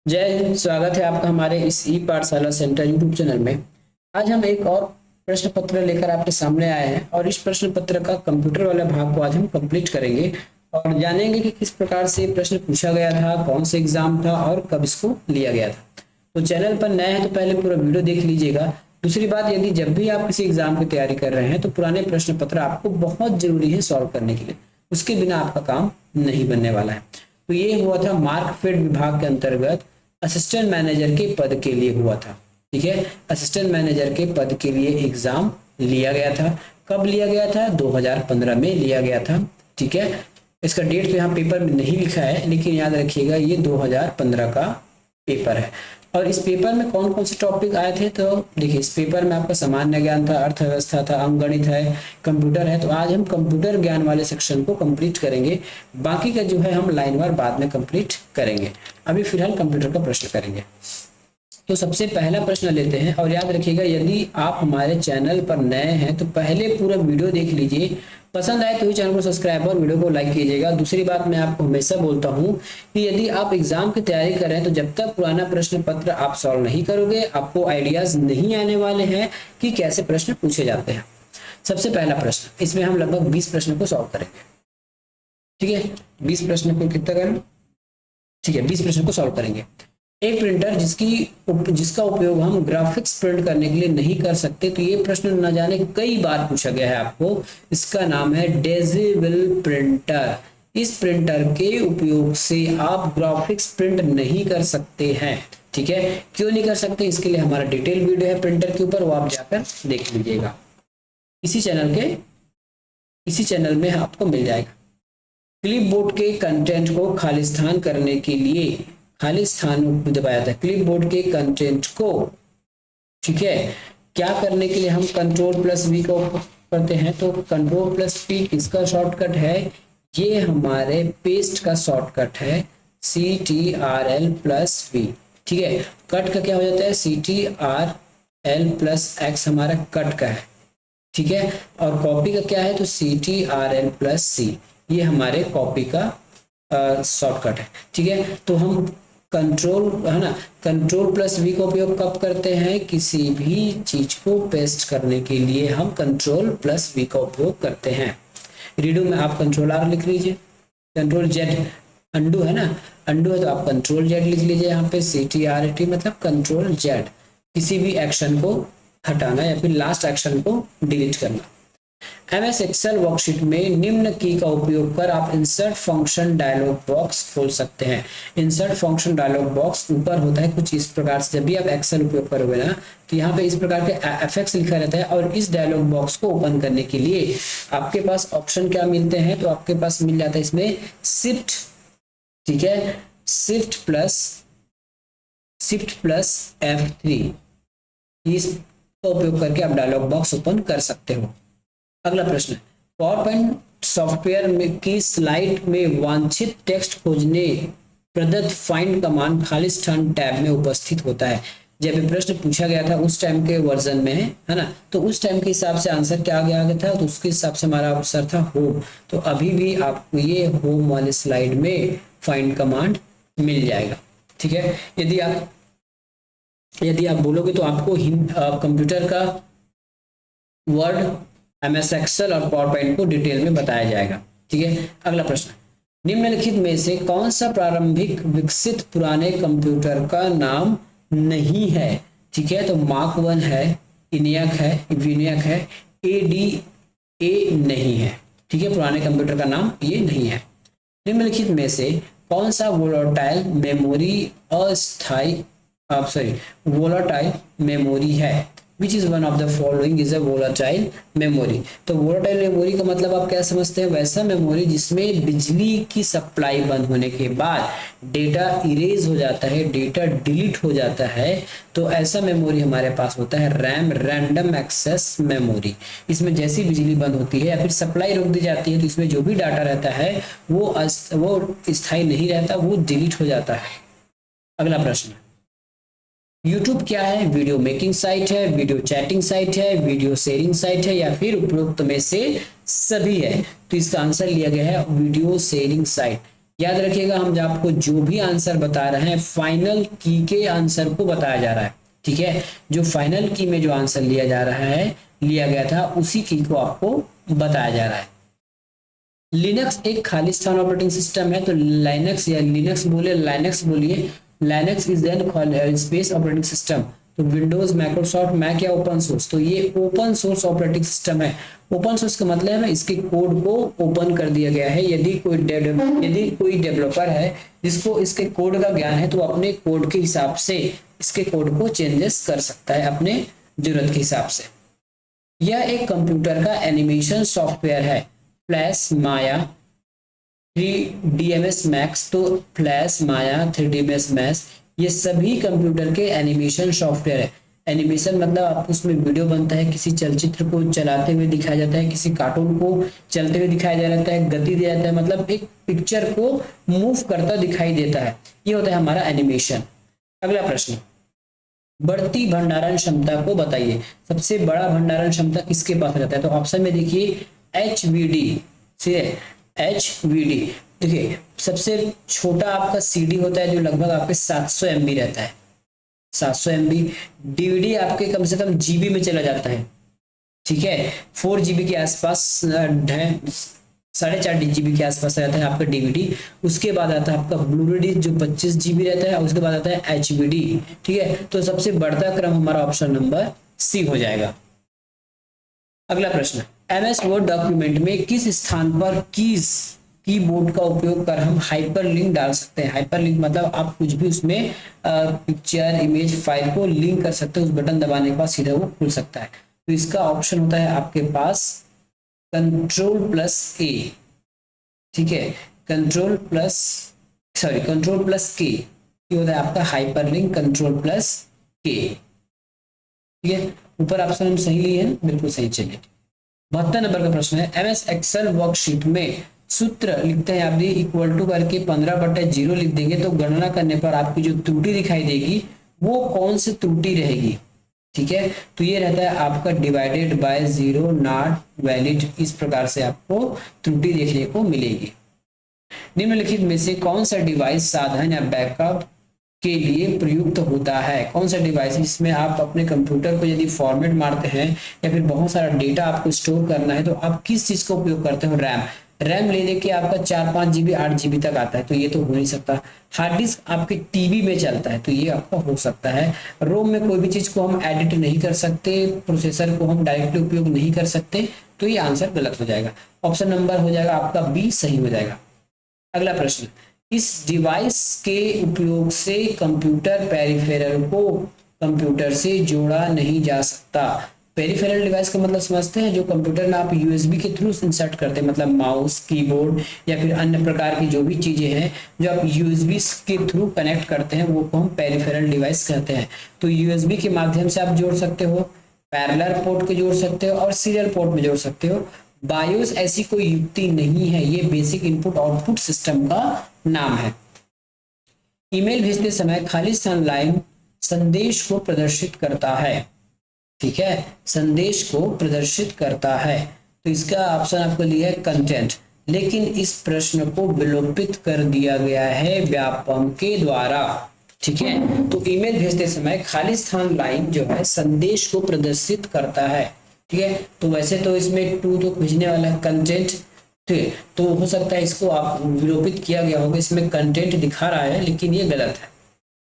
जय हिंद। स्वागत है आपका हमारे इस ई पाठशाला सेंटर यूट्यूब चैनल में। आज हम एक और प्रश्न पत्र लेकर आपके सामने आए हैं और इस प्रश्न पत्र का कंप्यूटर वाले भाग को आज हम कंप्लीट करेंगे और जानेंगे कि किस प्रकार से प्रश्न पूछा गया था, कौन सा एग्जाम था और कब इसको लिया गया था। तो चैनल पर नए हैं तो पहले पूरा वीडियो देख लीजिएगा। दूसरी बात, यदि जब भी आप किसी एग्जाम की तैयारी कर रहे हैं तो पुराने प्रश्न पत्र आपको बहुत जरूरी है सॉल्व करने के लिए, उसके बिना आपका काम नहीं बनने वाला है। तो ये हुआ था मार्कफेड विभाग के अंतर्गत असिस्टेंट मैनेजर के पद के लिए हुआ था। ठीक है, असिस्टेंट मैनेजर के पद के लिए एग्जाम लिया गया था। कब लिया गया था? 2015 में लिया गया था। ठीक है, इसका डेट तो यहाँ पेपर में नहीं लिखा है, लेकिन याद रखिएगा ये 2015 का पेपर है। और इस पेपर में कौन कौन से टॉपिक आए थे? तो देखिए, इस पेपर में आपका सामान्य ज्ञान था, अर्थव्यवस्था था, अंकगणित है, कंप्यूटर है। तो आज हम कंप्यूटर ज्ञान वाले सेक्शन को कंप्लीट करेंगे, बाकी का जो है हम लाइनवार बाद में कंप्लीट करेंगे। अभी फिलहाल कंप्यूटर का प्रश्न करेंगे। तो सबसे पहला प्रश्न लेते हैं और याद रखिएगा, यदि आप हमारे चैनल पर नए हैं तो पहले पूरा वीडियो देख लीजिए, पसंद आए तो ही चैनल को सब्सक्राइब और वीडियो को लाइक कीजिएगा। दूसरी बात, मैं आपको हमेशा बोलता हूं कि यदि आप एग्जाम की तैयारी कर रहे हैं तो जब तक पुराना प्रश्न पत्र आप सॉल्व नहीं करोगे, आपको आइडियाज नहीं आने वाले हैं कि कैसे प्रश्न पूछे जाते हैं। सबसे पहला प्रश्न, इसमें हम लगभग 20 प्रश्न को सॉल्व करेंगे। ठीक है, 20 प्रश्न को कितना करें? ठीक है, 20 प्रश्न को सॉल्व करेंगे। एक प्रिंटर जिसका उपयोग हम ग्राफिक्स प्रिंट करने के लिए नहीं कर सकते, तो ये प्रश्न न जाने कई बार पूछा गया है आपको। इसका नाम है डेजिबल प्रिंटर। इस प्रिंटर के उपयोग से आप ग्राफिक्स प्रिंट नहीं कर सकते हैं। ठीक है, क्यों नहीं कर सकते? इसके लिए हमारा डिटेल वीडियो है प्रिंटर के ऊपर, वो आप जाकर देख लीजिएगा। इसी चैनल में आपको मिल जाएगा। क्लिपबोर्ड के कंटेंट को खालिस्तान करने के लिए खाली स्थान दबाया था। क्लिपबोर्ड के कंटेंट को, ठीक है, क्या करने के लिए हम कंट्रोल प्लस वी का उपयोग करते हैं? तो कंट्रोल प्लस पी किसका शॉर्टकट है? ये हमारे पेस्ट का शॉर्टकट है, CTRL प्लस वी। ठीक है, कट का क्या हो जाता है? CTRL प्लस एक्स हमारा कट का है। ठीक है, और कॉपी का क्या है? तो CTRL प्लस सी, ये हमारे कॉपी का शॉर्टकट है। ठीक है, तो हम कंट्रोल है ना, कंट्रोल प्लस वी का उपयोग कब करते हैं? किसी भी चीज को पेस्ट करने के लिए हम कंट्रोल प्लस वी का उपयोग करते हैं। रीडो में आप कंट्रोल आर लिख लीजिए, कंट्रोल जेड अंडू है ना, अंडू है तो आप कंट्रोल जेड लिख लीजिए। यहाँ पे CTRT मतलब कंट्रोल जेड, किसी भी एक्शन को हटाना या फिर लास्ट एक्शन को डिलीट करना। MS एक्सेल वर्कशीट में निम्न की का उपयोग कर आप इंसर्ट फंक्शन डायलॉग बॉक्स खोल सकते हैं। इंसर्ट फंक्शन डायलॉग बॉक्स ऊपर होता है कुछ इस प्रकार से। जब भी आप एक्सेल उपयोग करोगे ना, तो यहाँ पे इस प्रकार के एफएक्स लिखा रहता है और इस डायलॉग बॉक्स को ओपन करने के लिए आपके पास ऑप्शन क्या मिलते हैं? तो आपके पास मिल जाता है इसमें शिफ्ट, ठीक है, शिफ्ट प्लस F3, इसका उपयोग करके आप डायलॉग बॉक्स ओपन कर सकते हो। अगला प्रश्न, पावर पॉइंट सॉफ्टवेयर में की स्लाइड में वांछित टेक्स्ट खोजने प्रदत्त फाइंड कमांड खालिस्तान टैब में उपस्थित होता है। जब ये प्रश्न पूछा गया था उस टाइम के वर्जन में है ना, तो उस टाइम के हिसाब से आंसर क्या आ गया था? तो उसके हिसाब से हमारा आंसर था होम। तो अभी भी आपको ये होम वाले स्लाइड में फाइंड कमांड मिल जाएगा। ठीक है, यदि आप बोलोगे तो आपको कंप्यूटर का वर्ड, MS एक्सेल और पावर पॉइंट को डिटेल में बताया जाएगा। ठीक है, अगला प्रश्न, निम्नलिखित में से कौन सा प्रारंभिक विकसित पुराने कंप्यूटर का नाम नहीं है? ठीक है, तो मार्क 1 है, इनियक है, विनियक है, ADA नहीं है। ठीक है, पुराने कंप्यूटर का नाम ये नहीं है। निम्नलिखित में से कौन सा वोलाटाइल मेमोरी है? Which is one of the following is a volatile memory? तो volatile memory का मतलब आप क्या समझते हैं? वैसा मेमोरी जिसमें बिजली की सप्लाई बंद होने के बाद डेटा इरेज हो जाता है, डेटा डिलीट हो जाता है, तो ऐसा मेमोरी हमारे पास होता है रैम, रैंडम एक्सेस मेमोरी। इसमें जैसी बिजली बंद होती है या फिर सप्लाई रोक दी जाती है तो इसमें जो भी डाटा रहता है वो स्थायी नहीं रहता, वो डिलीट हो जाता है। अगला प्रश्न, YouTube क्या है? वीडियो मेकिंग साइट है, वीडियो चैटिंग साइट है, वीडियो शेयरिंग साइट है या फिर उपरोक्त में से सभी है? तो इसका आंसर लिया गया है वीडियो शेयरिंग साइट। याद रखिएगा, हम जो आपको जो भी आंसर बता रहे हैं फाइनल की के आंसर को बताया जा रहा है, ठीक है। जो फाइनल की में जो आंसर लिया जा रहा है, लिया गया था, उसी की को आपको बताया जा रहा है। लिनक्स एक खालिस्तान ऑपरेटिंग सिस्टम है, तो लाइनक्स या लिनक्स बोले, लाइनक्स बोलिए, Linux is an space operating system. तो विंडोज, माइक्रोसॉफ्ट, मैक या ओपन सोर्स, तो ये ओपन सोर्स ऑपरेटिंग सिस्टम है। ओपन सोर्स का मतलब है इसके कोड को ओपन कर दिया गया है। यदि कोई डेवलपर है जिसको इसके कोड का ज्ञान है, तो अपने कोड के हिसाब से इसके कोड को चेंजेस कर सकता है अपने जरूरत के हिसाब से। यह एक कंप्यूटर का एनिमेशन सॉफ्टवेयर है। फ्लैश, माया, 3ds मैक्स, तो फ्लैश, माया, 3ds मैक्स, ये सभी कंप्यूटर के एनिमेशन सॉफ्टवेयर है। एनिमेशन मतलब आप उसमें वीडियो बनता है, किसी चलचित्र को चलाते हुए दिखाया जाता है, किसी कार्टून को चलते हुए दिखाया जाता है, गति दिया जाता है, मतलब एक पिक्चर को मूव करता दिखाई देता है, ये होता है हमारा एनिमेशन। अगला प्रश्न, बढ़ती भंडारण क्षमता को बताइए। सबसे बड़ा भंडारण क्षमता किसके पास रहता है? तो ऑप्शन में देखिए HVD से HVD। देखिए सबसे छोटा आपका CD होता है जो लगभग आपके 700 MB रहता है, 700 MB। DVD आपके कम से कम GB में चला जाता है, ठीक है। 4 GB के आसपास, 4.5 GB के आसपास रहता है आपका DVD। उसके बाद आता है आपका ब्लू रे जो 25 GB रहता है, उसके बाद आता है HVD, ठीक है। तो सबसे बढ़ता क्रम हमारा ऑप्शन नंबर C हो जाएगा। अगला प्रश्न, MS वर्ड डॉक्यूमेंट में किस स्थान पर कीबोर्ड का उपयोग कर हम हाइपरलिंक डाल सकते हैं? हाइपरलिंक मतलब आप कुछ भी उसमें पिक्चर, इमेज, फाइल को लिंक कर सकते हैं, उस बटन दबाने के बाद सीधा वो खुल सकता है। तो इसका ऑप्शन होता है आपके पास Ctrl+A, ठीक है। Ctrl+K, ये होता है आपका हाइपरलिंक, Ctrl+K, ठीक है। ऊपर ऑप्शन हम सही लिए हैं, बिल्कुल सही। चलिए 72 नंबर का प्रश्न है, MS एक्सेल वर्कशीट में सूत्र लिखते हैं आप दी इक्वल टू करके 15/0 लिख देंगे, तो गणना करने पर आपकी जो त्रुटि दिखाई देगी वो कौन सी त्रुटि रहेगी, ठीक है। तो ये रहता है आपका डिवाइडेड बाय 0 नॉट वैलिड, इस प्रकार से आपको त्रुटि देखने को मिलेगी। निम्नलिखित में से कौन सा डिवाइस साधन या बैकअप के लिए प्रयुक्त होता है? कौन सा डिवाइस जिसमें आप अपने कंप्यूटर को यदि फॉर्मेट मारते हैं या फिर बहुत सारा डेटा आपको स्टोर करना है, तो आप किस चीज का उपयोग करते हो? रैम ले लेके आपका 4-5 GB 8 GB तक आता है, तो ये तो हो नहीं सकता। हार्ड डिस्क आपके टीवी में चलता है, तो ये आपका हो सकता है। रोम में कोई भी चीज को हम एडिट नहीं कर सकते, प्रोसेसर को हम डायरेक्टली उपयोग नहीं कर सकते, तो ये आंसर गलत हो जाएगा। ऑप्शन नंबर हो जाएगा आपका B सही हो जाएगा। अगला प्रश्न, इस डिवाइस के उपयोग से कंप्यूटर पेरिफेरल को कंप्यूटर से जोड़ा नहीं जा सकता। पेरिफेरल डिवाइस का मतलब समझते हैं, जो कंप्यूटर में आप USB के थ्रू इंसर्ट करते हैं, मतलब माउस, कीबोर्ड या फिर अन्य प्रकार की जो भी चीजें हैं जो आप USB के थ्रू कनेक्ट करते हैं, वो को हम पेरिफेरल डिवाइस कहते हैं। तो USB के माध्यम से आप जोड़ सकते हो, पैरेलल पोर्ट के जोड़ सकते हो और सीरियल पोर्ट में जोड़ सकते हो। बायोस ऐसी कोई युक्ति नहीं है, ये बेसिक इनपुट आउटपुट सिस्टम का नाम है। ईमेल भेजते समय खाली स्थान लाइन संदेश को प्रदर्शित करता है, ठीक है, संदेश को प्रदर्शित करता है। तो इसका ऑप्शन आपको लिया है कंटेंट, लेकिन इस प्रश्न को विलोपित कर दिया गया है व्यापम के द्वारा, ठीक है। तो ईमेल भेजते समय खाली स्थान लाइन जो है संदेश को प्रदर्शित करता है, ठीक है। तो वैसे तो इसमें टू तो भेजने वाला है कंटेंट, ठीक है, तो हो सकता है इसको आप विलोपित किया गया होगा, इसमें कंटेंट दिखा रहा है लेकिन ये गलत है,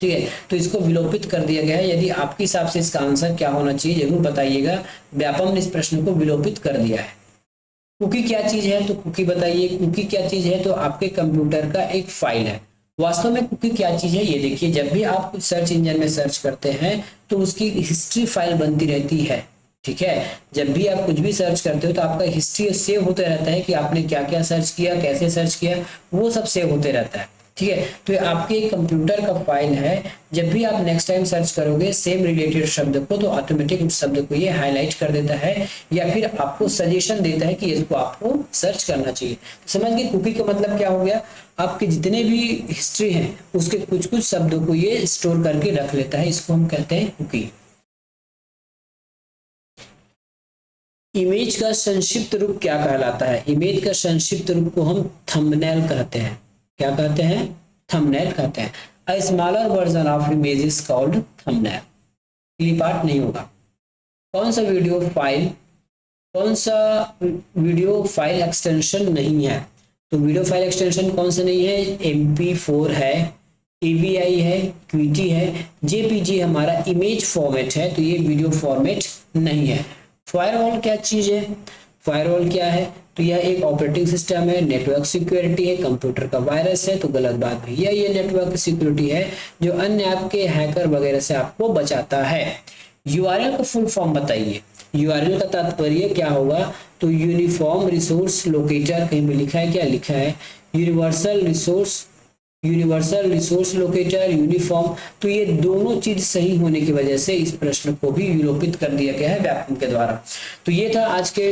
ठीक है। तो इसको विलोपित कर दिया गया है। यदि आपके हिसाब से इसका आंसर क्या होना चाहिए जरूर बताइएगा। व्यापम ने इस प्रश्न को विलोपित कर दिया है। कुकी क्या चीज है? तो कुकी बताइए, कुकी क्या चीज है? तो आपके कंप्यूटर का एक फाइल है। वास्तव में कुकी क्या चीज है ये देखिए, जब भी आप कुछ सर्च इंजन में सर्च करते हैं तो उसकी हिस्ट्री फाइल बनती रहती है, ठीक है। जब भी आप कुछ भी सर्च करते हो तो आपका हिस्ट्री सेव होते रहता है कि आपने क्या क्या सर्च किया, कैसे सर्च किया, वो सब सेव होते रहता है, ठीक है। तो ये आपके कंप्यूटर का फाइल है। जब भी आप नेक्स्ट टाइम सर्च करोगे सेम रिलेटेड शब्द को, तो ऑटोमेटिक उस शब्द को ये हाईलाइट कर देता है या फिर आपको सजेशन देता है कि इसको आपको सर्च करना चाहिए। तो समझ गए कुकी का मतलब क्या हो गया? आपके जितने भी हिस्ट्री हैं उसके कुछ कुछ शब्दों को ये स्टोर करके रख लेता है, इसको हम कहते हैं कुकी। इमेज का संक्षिप्त रूप क्या कहलाता है? इमेज का संक्षिप्त रूप को हम थंबनेल कहते हैं, क्या कहते हैं? थंबनेल कहते हैं। A smaller version of image is called thumbnail. Clip art नहीं होगा। कौन सा वीडियो फाइल एक्सटेंशन नहीं है? तो वीडियो फाइल एक्सटेंशन कौन सा नहीं है? MP4 है, AVI है, QT है, JPG हमारा इमेज फॉर्मेट है, तो ये वीडियो फॉर्मेट नहीं है। फायरवॉल क्या चीज है? फायरवॉल क्या है? तो यह एक ऑपरेटिंग सिस्टम है, नेटवर्क सिक्योरिटी है, कंप्यूटर का वायरस है। तो गलत बात भैया, ये नेटवर्क सिक्योरिटी है जो अन्य आपके हैकर वगैरह से आपको बचाता है। URL का फुल फॉर्म बताइए। URL का तात्पर्य क्या होगा? तो यूनिफॉर्म रिसोर्स लोकेटर, कहीं पे लिखा है? क्या लिखा है? Universal resource locator, uniform. तो ये दोनों चीज सही होने की वजह से इस प्रश्न को भी विलोपित कर दिया गया है व्याकरण के द्वारा। तो ये था आज के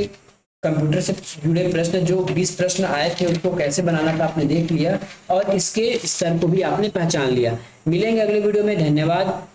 कंप्यूटर से जुड़े प्रश्न। जो 20 प्रश्न आए थे उनको कैसे बनाना था आपने देख लिया और इसके स्तर को भी आपने पहचान लिया। मिलेंगे अगले वीडियो में। धन्यवाद।